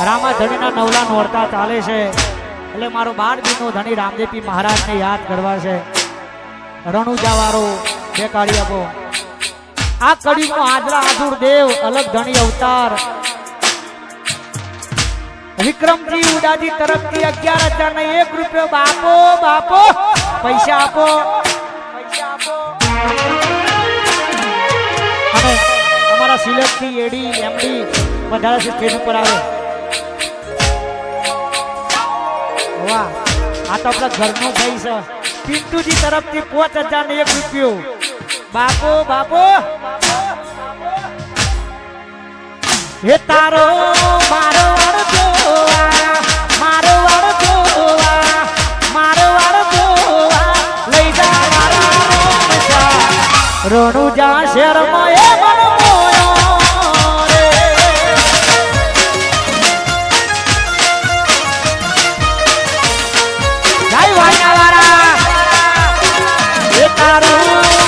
રામા ધણીના નવલા નોરતા ચાલે છે એટલે મારો 12 દિનનો ધણી રામદેવપી મહારાજને યાદ કરવા છે. રણુજાવાળો બે કાળી આપો. આ કડીનો આદરા આધુર દેવ અલગ ધણી અવતાર વિક્રમજી ઉડાજી તરફથી 11,000 ને 1 રૂપિયો. બાપો બાપો પૈસા આપો. અને અમારા સિલેક્ટથી એડી એમડી વધારે છે સ્ટેજ ઉપર આવે. વાહ, આ તો આપણા ઘરનો ભાઈ છે. પિન્ટુજી તરફથી 5,000 ને 1 રૂપિયો. બાપો બાપો હે તારો મારો વડજોવા, મારો વડજોવા, મારો વડજોવા લઈ જા મારા રણુજા શહેરમાં એ મન મોયો રે. જય વાયણાવાળા એ તારો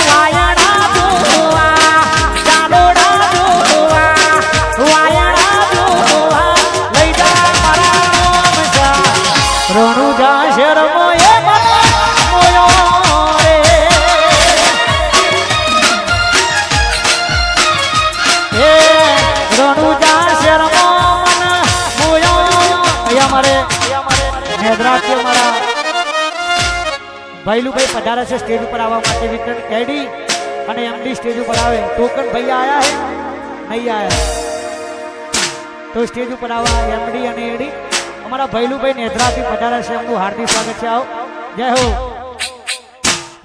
વાયણા જોવા, ચાલોડા જોવા, વાયણા જોવા લઈ જા મારા રણુજા શહેરમાં એ મન મોયો રે. એ રણુજા શહેરમાં મન મોયો. અહીંયા મારે નેદરાથી અમારા ભાઈલુભાઈ પધારે છે સ્ટેજ ઉપર આવવા માટે. વિક્રમ કેડી અને એમડી સ્ટેજ ઉપર આવે. ટોકન ભાઈ આયા હે નહીં આયા તો સ્ટેજ ઉપર આવવા એમડી અને એડી અમારા ભાઈલુભાઈ નેદરાથી પધારે છે. એમનું હાર્દિક સ્વાગત છે. આવો જય હો.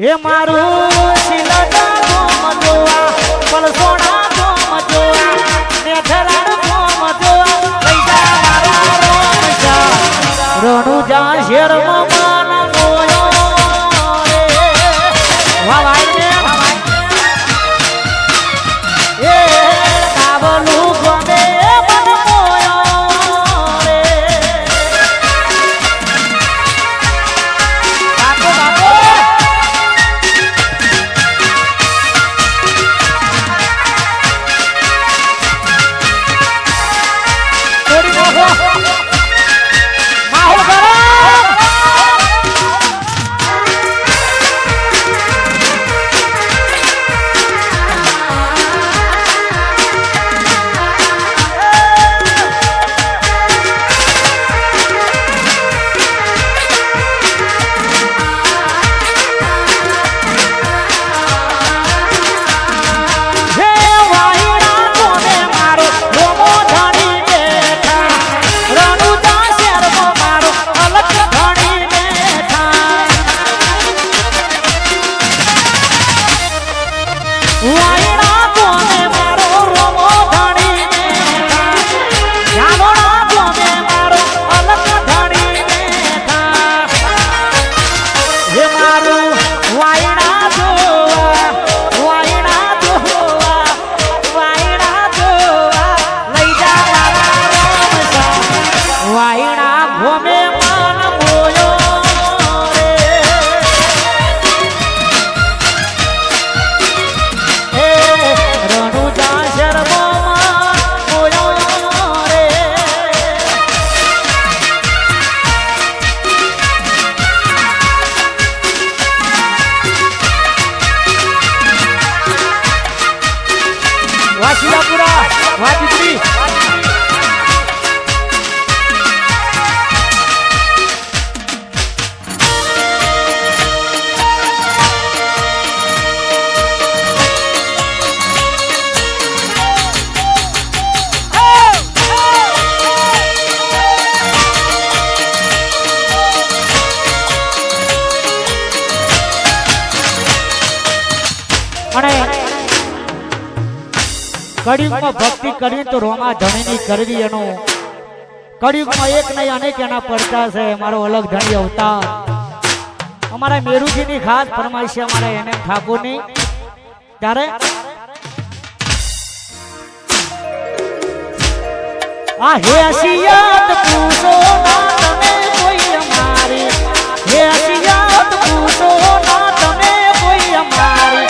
હે મારું શિલડા ગોમ જોવા, પલસોણા ગોમ જોવા, નેધરાડ ગોમ જોવા લઈ જા મારા રોમજા રણુજા શહેરમાં મન મોયો રે. વાહ ભાઈ એ કાબલું ગમે મન મોયો રે. બાપો બાપો થોડી નાખો માહોલ કરો. હે વાયડા કોને મારો રોમો ધણી બેઠા, રણુજા શહેરમાં મારો અલગ ધણી બેઠા. વાયડા કોને મારો રોમો ધણી બેઠા, જાલોડા કોને મારો અલગ ધણી બેઠા. હે મારું વાયડા જોવા, વાયડા જોવા, વાયડા જોવા લઈ જા મારા રોમજા વાયડા ગોમે મન મોયો રે. એ રણુજા શહેરમાં મન મોયો રે. વાશીલાપુરા વાદીપુરી અને કળિયુગમાં ભક્તિ કરવી તો રોમા ધણીની કરવી. એનું કળિયુગમાં એક નહીં અનેક એના પડતા છે. મારો અલગ ધણી અવતાર અમારા મેરુજીની ખાસ ફરમાઈશ છે. અમારા એને ઠાકોરની ત્યારે આ હે હસિયાત પૂછો ના તમે કોઈ અમારી, હે હસિયાત પૂછો ના તમે કોઈ અમારી.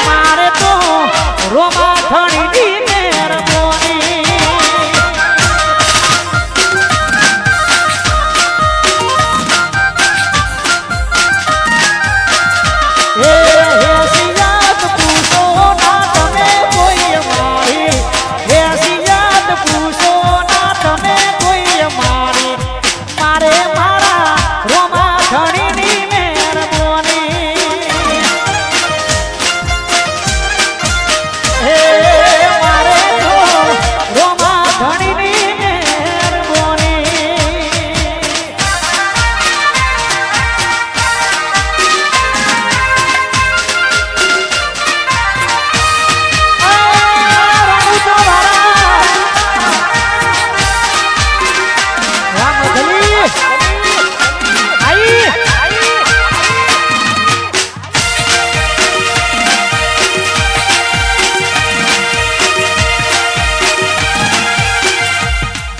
મારે તો રોમા ધણીની મહેરબાની.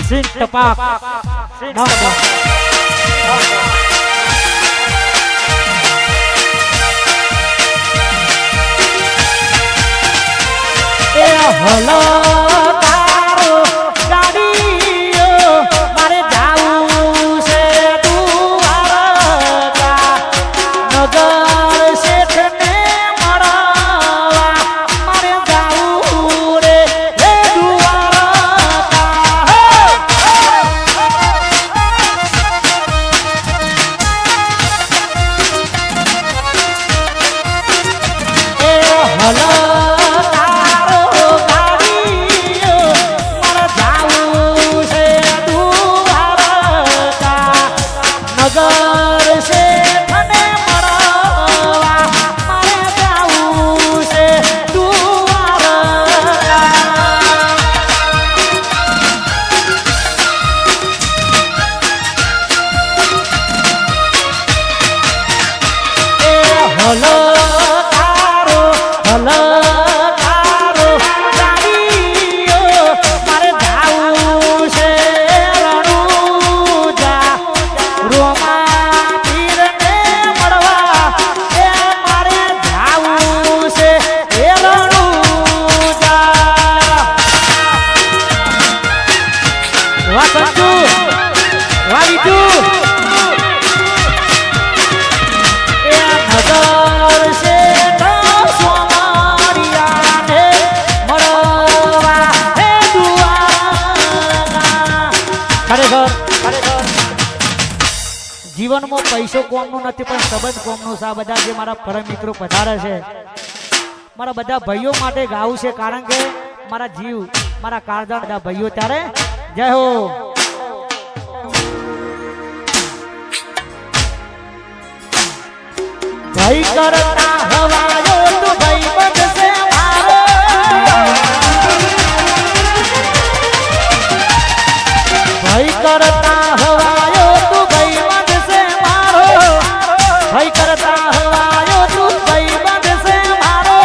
સિંહ ટપાક હલો તારો ગાડીઓ મારે જાવું છે દ્વારકા નગર શેઠને મળવા મારે જાવું રે હે દ્વારકા એ હલો હલો તારો હલો તારો ગાડીઓ મારે જાવું છે રણુજા રોમા પીરને મળવા એ મારે જાવું છે એ રણુજા વાહ સંજુ વાહ બીજુ જીવનમાં પૈસો કોમનું નથી પણ સંબંધ કોમનું છે. આ બધા જે મારા પરમ મિત્રો પધારે છે મારા બધા ભાઈઓ માટે ગાવું છે કારણ કે મારા જીવ મારા કાળજા બધા ભાઈઓ ત્યારે જય હો. ભાઈ કરતા હવાયો તું ભાઈ બનશે મારો ભાઈ કરતા હવાયો તું ભાઈ બનશે મારો ભાઈ કરતા હવાયો તું ભાઈ બનશે મારો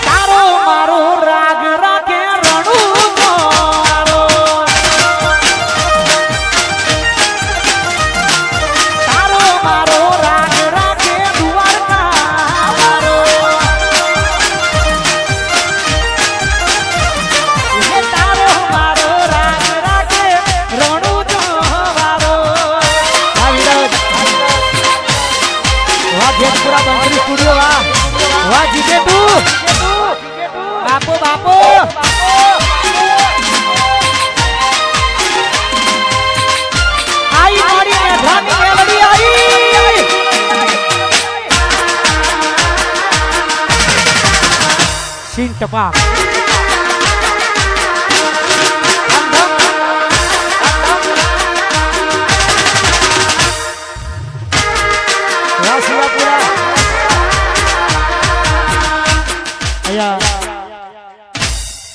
તારો મારો રાગ રાખે રણુ મારો તારો મારો રાગ રાખે દ્વારકા મારો તારો મારો રાગ રાખે રણુ મારો. વાહ જેતપુરા બંસરી સ્ટુડિયો વાહ વાહ જીતે તું બાપો બાપો આઈ મારી મેઘાની મેલડી આઈ સિંહ ટપાક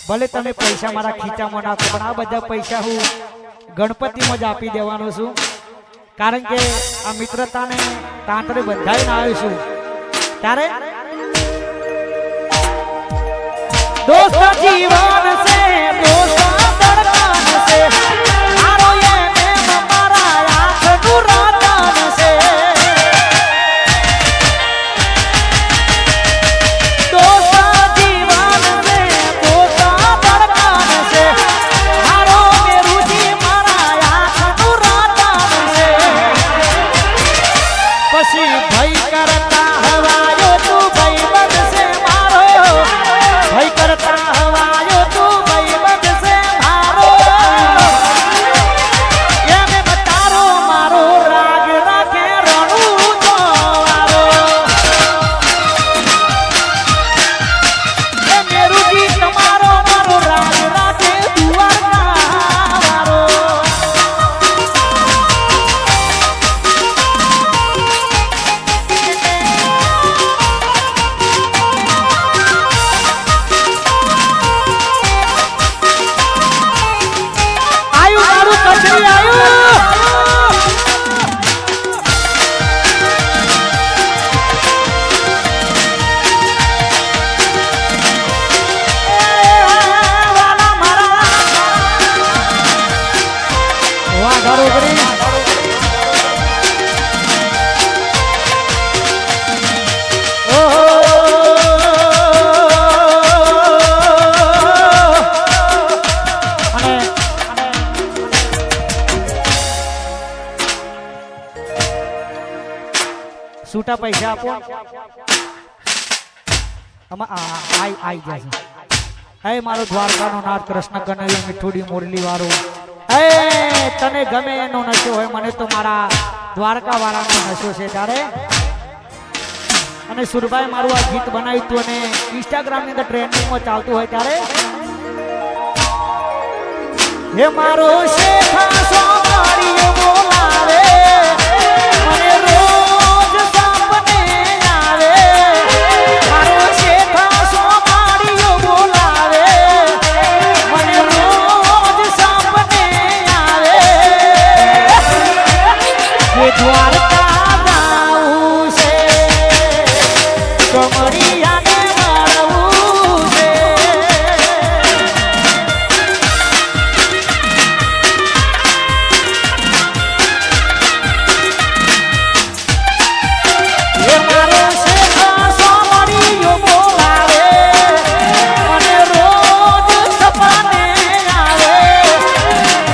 ભલે તમે પૈસા મારા ખીચામાં નાખો પણ આ બધા પૈસા હું ગણપતિમાં જ આપી દેવાનો છું કારણ કે આ મિત્રતાને તાંતરે બંધાઈને આવ્યો છું ત્યારે દોસ્ત જીવન છે દોસ્ત ધડકન છે મારો એને મારા આંખનું રતન છે ભાઈ કરતા હવાયો તું ભાઈ બનશે મારો ભાઈ કરતા હવાયો છૂટા પૈસા આપો આઈ જશે હે મારો દ્વારકાનો નાથ કૃષ્ણ કનૈયો મીઠુડી મુરલી વાળો એ તને ગમે એનો નશો હોય મને તો મારા દ્વારકા વાળાનો નશો છે તારે અને સુરભાઈ મારું આ ગીત બનાવ્યું હતું અને ઇન્સ્ટાગ્રામ ની અંદર ટ્રેન્ડિંગમાં ચાલતું હોય ત્યારે હે મારો શેખા સોમારીઓ બોલાવે મને રોજ સાપને આવે મારો શેખા સોમારીઓ બોલાવે મને રોજ સાપને આવે જે દ્વારકા જાઉં છે કમરિયાને મારવું છે એ મારો શેખા સોમારીઓ બોલાવે મને રોજ સપને આવે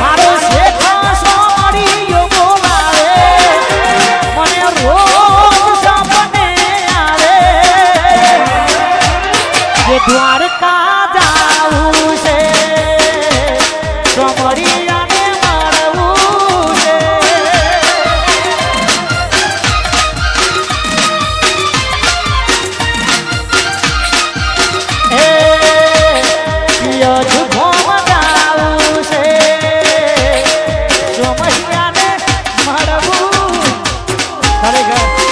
મારો શેખા સોમારીઓ બોલાવે મને રોજ સપને આવે જે દ્વારકા જાવું છે કમરિયાને મારવું છે એ યજ ભોમ જાવું છે કમરિયાને મારવું ખરેખર